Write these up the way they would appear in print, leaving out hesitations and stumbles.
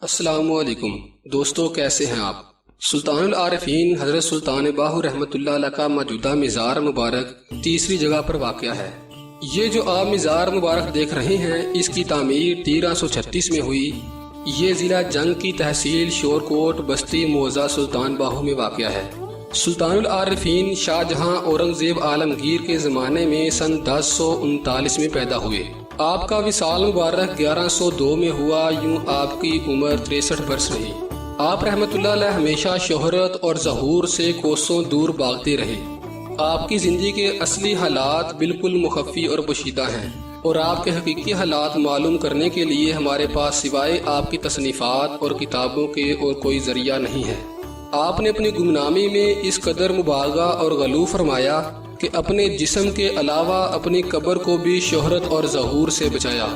السلام علیکم دوستو، کیسے ہیں آپ؟ سلطان العارفین حضرت سلطان باہو رحمۃ اللہ علیہ کا موجودہ مزار مبارک تیسری جگہ پر واقع ہے۔ یہ جو آپ مزار مبارک دیکھ رہے ہیں، اس کی تعمیر 1336 میں ہوئی۔ یہ ضلع جنگ کی تحصیل شورکوٹ بستی موضع سلطان باہو میں واقع ہے۔ سلطان العارفین شاہ جہاں اورنگزیب عالمگیر کے زمانے میں سن 1039 میں پیدا ہوئے۔ آپ کا وصال مبارک 1102 میں ہوا، یوں آپ کی عمر 63 برس رہی۔ آپ رحمت اللہ علیہ ہمیشہ شہرت اور ظہور سے کوسوں دور بھاگتے رہے۔ آپ کی زندگی کے اصلی حالات بالکل مخفی اور پوشیدہ ہیں، اور آپ کے حقیقی حالات معلوم کرنے کے لیے ہمارے پاس سوائے آپ کی تصنیفات اور کتابوں کے اور کوئی ذریعہ نہیں ہے۔ آپ نے اپنی گمنامی میں اس قدر مبالغہ اور غلو فرمایا کہ اپنے جسم کے علاوہ اپنی قبر کو بھی شہرت اور ظہور سے بچایا۔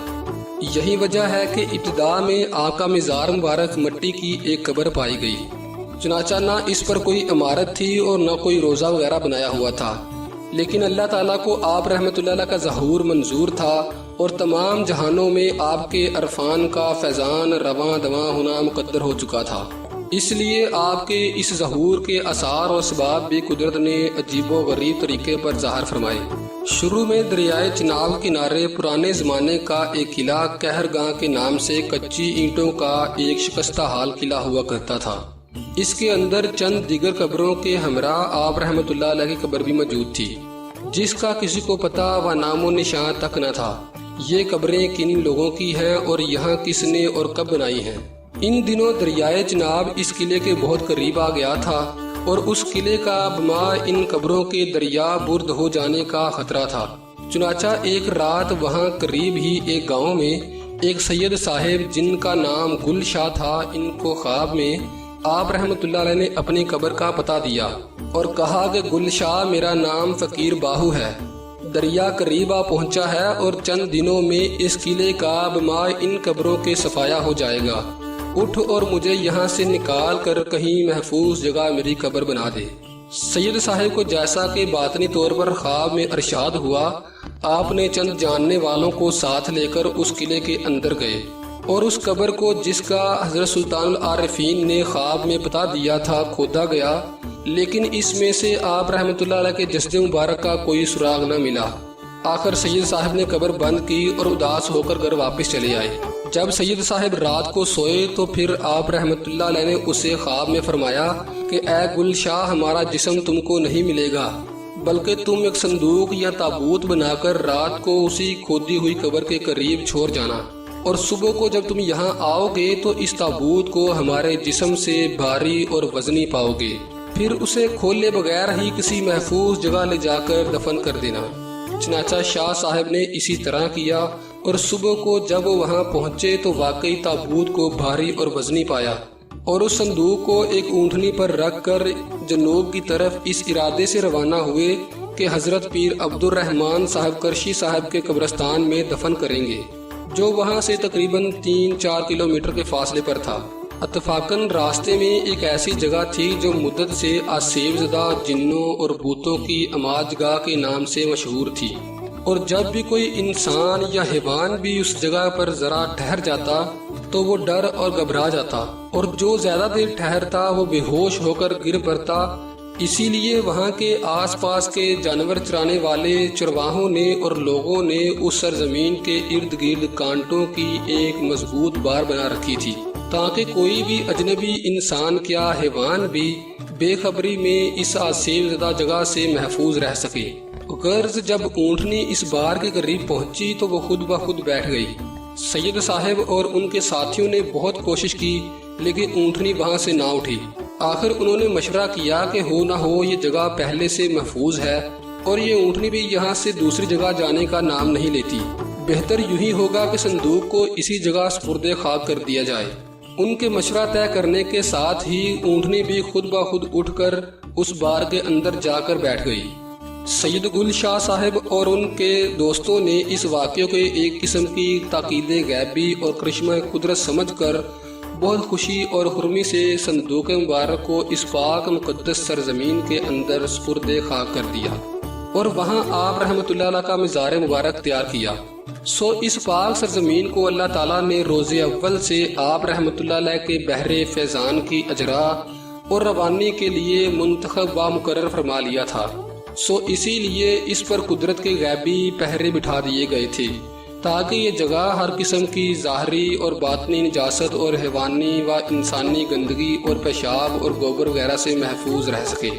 یہی وجہ ہے کہ ابتدا میں آپ کا مزار مبارک مٹی کی ایک قبر پائی گئی، چنانچہ نہ اس پر کوئی عمارت تھی اور نہ کوئی روضہ وغیرہ بنایا ہوا تھا، لیکن اللہ تعالیٰ کو آپ رحمت اللہ علیہ کا ظہور منظور تھا، اور تمام جہانوں میں آپ کے عرفان کا فیضان رواں دواں ہونا مقدر ہو چکا تھا۔ اس لیے آپ کے اس ظہور کے آثار اور اسباب بھی قدرت نے عجیب و غریب طریقے پر ظاہر فرمائے۔ شروع میں دریائے چناب کنارے پرانے زمانے کا ایک قلعہ کہرگاں کے نام سے کچی اینٹوں کا ایک شکستہ حال قلعہ ہوا کرتا تھا۔ اس کے اندر چند دیگر قبروں کے ہمراہ آپ رحمت اللہ علیہ کی قبر بھی موجود تھی، جس کا کسی کو پتہ و نام و نشان تک نہ تھا۔ یہ قبریں کن لوگوں کی ہیں اور یہاں کس نے اور کب بنائی ہیں؟ ان دنوں دریائے چناب اس قلعے کے بہت قریب آ گیا تھا، اور اس قلعے کا بما ان قبروں کے دریا برد ہو جانے کا خطرہ تھا۔ چنانچہ ایک رات وہاں قریب ہی ایک گاؤں میں ایک سید صاحب جن کا نام گل شاہ تھا، ان کو خواب میں آپ رحمت اللہ علیہ نے اپنی قبر کا پتہ دیا اور کہا کہ گل شاہ میرا نام فقیر باہو ہے، دریا قریب آ پہنچا ہے اور چند دنوں میں اس قلعے کا بما ان قبروں کے صفایا ہو جائے گا، اٹھ اور مجھے یہاں سے نکال کر کہیں محفوظ جگہ میری قبر بنا دے۔ سید صاحب کو جیسا کہ باطنی طور پر خواب میں ارشاد ہوا، آپ نے چند جاننے والوں کو ساتھ لے کر اس قلعے کے اندر گئے، اور اس قبر کو جس کا حضرت سلطان العارفین نے خواب میں بتا دیا تھا کھودا گیا، لیکن اس میں سے آپ رحمت اللہ علیہ کے جسد مبارک کا کوئی سراغ نہ ملا۔ آخر سید صاحب نے قبر بند کی اور اداس ہو کر گھر واپس چلے آئے۔ جب سید صاحب رات کو سوئے تو پھر آپ رحمت اللہ علیہ نے اسے خواب میں فرمایا کہ اے گل شاہ، ہمارا جسم تم کو نہیں ملے گا، بلکہ تم ایک صندوق یا تابوت بنا کر رات کو اسی کھودی ہوئی قبر کے قریب چھوڑ جانا، اور صبح کو جب تم یہاں آؤ گے تو اس تابوت کو ہمارے جسم سے بھاری اور وزنی پاؤ گے، پھر اسے کھولے بغیر ہی کسی محفوظ جگہ لے جا کر دفن کر دینا۔ چنانچہ شاہ صاحب نے اسی طرح کیا، اور صبح کو جب وہ وہاں پہنچے تو واقعی تابوت کو بھاری اور وزنی پایا، اور اس صندوق کو ایک اونٹنی پر رکھ کر جنوب کی طرف اس ارادے سے روانہ ہوئے کہ حضرت پیر عبد الرحمن صاحب کرشی صاحب کے قبرستان میں دفن کریں گے، جو وہاں سے تقریباً 3-4 کلومیٹر کے فاصلے پر تھا۔ اتفاقاً راستے میں ایک ایسی جگہ تھی جو مدت سے آسیب زدہ جنوں اور بھوتوں کی اماد گاہ کے نام سے مشہور تھی، اور جب بھی کوئی انسان یا حیوان بھی اس جگہ پر ذرا ٹھہر جاتا تو وہ ڈر اور گھبرا جاتا، اور جو زیادہ دیر ٹھہرتا وہ بے ہوش ہو کر گر پڑتا۔ اسی لیے وہاں کے آس پاس کے جانور چرانے والے چرواہوں نے اور لوگوں نے اس سرزمین کے ارد گرد کانٹوں کی ایک مضبوط بار بنا رکھی تھی، تاکہ کوئی بھی اجنبی انسان کیا حیوان بھی بے خبری میں اس آسیب زدہ جگہ سے محفوظ رہ سکے۔ غرض جب اونٹنی اس بار کے قریب پہنچی تو وہ خود بخود بیٹھ گئی۔ سید صاحب اور ان کے ساتھیوں نے بہت کوشش کی، لیکن اونٹنی وہاں سے نہ اٹھی۔ آخر انہوں نے مشورہ کیا کہ ہو نہ ہو یہ جگہ پہلے سے محفوظ ہے، اور یہ اونٹنی بھی یہاں سے دوسری جگہ جانے کا نام نہیں لیتی، بہتر یوں ہی ہوگا کہ صندوق کو اسی جگہ سپرد خاک کر دیا جائے۔ ان کے مشورہ طے کرنے کے ساتھ ہی اونٹنی بھی خود بخود اٹھ کر اس بار کے اندر جا کر بیٹھ گئی۔ سید گل شاہ صاحب اور ان کے دوستوں نے اس واقعے کو ایک قسم کی تاکید غیبی اور کرشمہ قدرت سمجھ کر بہت خوشی اور خرمی سے صندوق مبارک کو اس پاک مقدس سرزمین کے اندر سپرد خاک کر دیا، اور وہاں آپ رحمت اللہ علیہ کا مزار مبارک تیار کیا۔ سو اس پاک سرزمین کو اللہ تعالیٰ نے روز اول سے آپ رحمۃ اللہ علیہ کے بحر فیضان کی اجرا اور روانی کے لیے منتخب و مقرر فرما لیا تھا۔ سو اسی لیے اس پر قدرت کے غیبی پہرے بٹھا دیے گئے تھے تاکہ یہ جگہ ہر قسم کی ظاہری اور باطنی نجاست اور حیوانی و انسانی گندگی اور پیشاب اور گوبر وغیرہ سے محفوظ رہ سکے۔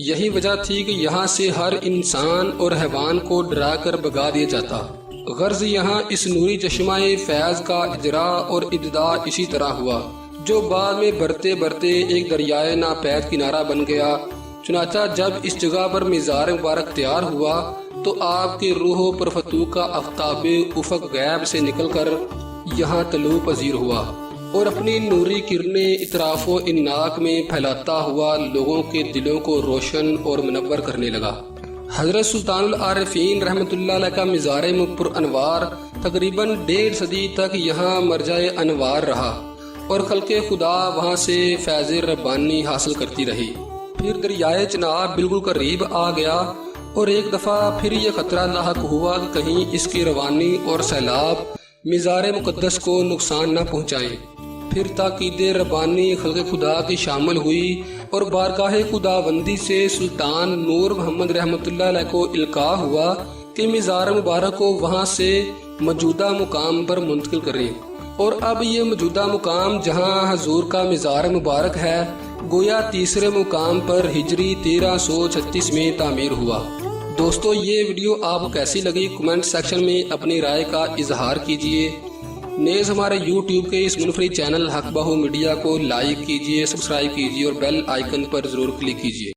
یہی وجہ تھی کہ یہاں سے ہر انسان اور حیوان کو ڈرا کر بھگا دیا جاتا۔ غرض یہاں اس نوری چشمہ فیض کا اجرا اور ابتداء اسی طرح ہوا، جو بعد میں بڑھتے بڑھتے ایک دریائے ناپید کنارہ بن گیا۔ چنانچہ جب اس جگہ پر مزار مبارک تیار ہوا تو آپ کے روح و پرفتوح کا آفتاب افق غیب سے نکل کر یہاں طلوع پذیر ہوا اور اپنی نوری کرنیں اطراف و اناق میں پھیلاتا ہوا لوگوں کے دلوں کو روشن اور منور کرنے لگا۔ حضرت سلطان العارفین رحمۃ اللہ علیہ کا مزار پر انوار تقریباً 1.5 صدی تک یہاں مرجع انوار رہا اور خلق خدا وہاں سے فیض ربانی حاصل کرتی رہی۔ پھر دریائے چناب بالکل قریب آ گیا اور ایک دفعہ پھر یہ خطرہ لاحق ہوا کہ کہیں اس کی روانی اور سیلاب مزار مقدس کو نقصان نہ پہنچائے۔ پھر تاکید ربانی خلق خدا کی شامل ہوئی اور بارگاہ خداوندی سے سلطان نور محمد رحمۃ اللہ علیہ کو القاء ہوا کہ مزار مبارک کو وہاں سے موجودہ مقام پر منتقل کریں، اور اب یہ موجودہ مقام جہاں حضور کا مزار مبارک ہے گویا تیسرے مقام پر ہجری 1336 میں تعمیر ہوا۔ دوستو یہ ویڈیو آپ کو کیسی لگی کمنٹ سیکشن میں اپنی رائے کا اظہار کیجیے۔ نیز ہمارے یوٹیوب کے اس منفرد چینل حق بہو میڈیا کو لائک کیجیے، سبسکرائب کیجیے اور بیل آئیکن پر ضرور کلک کیجیے۔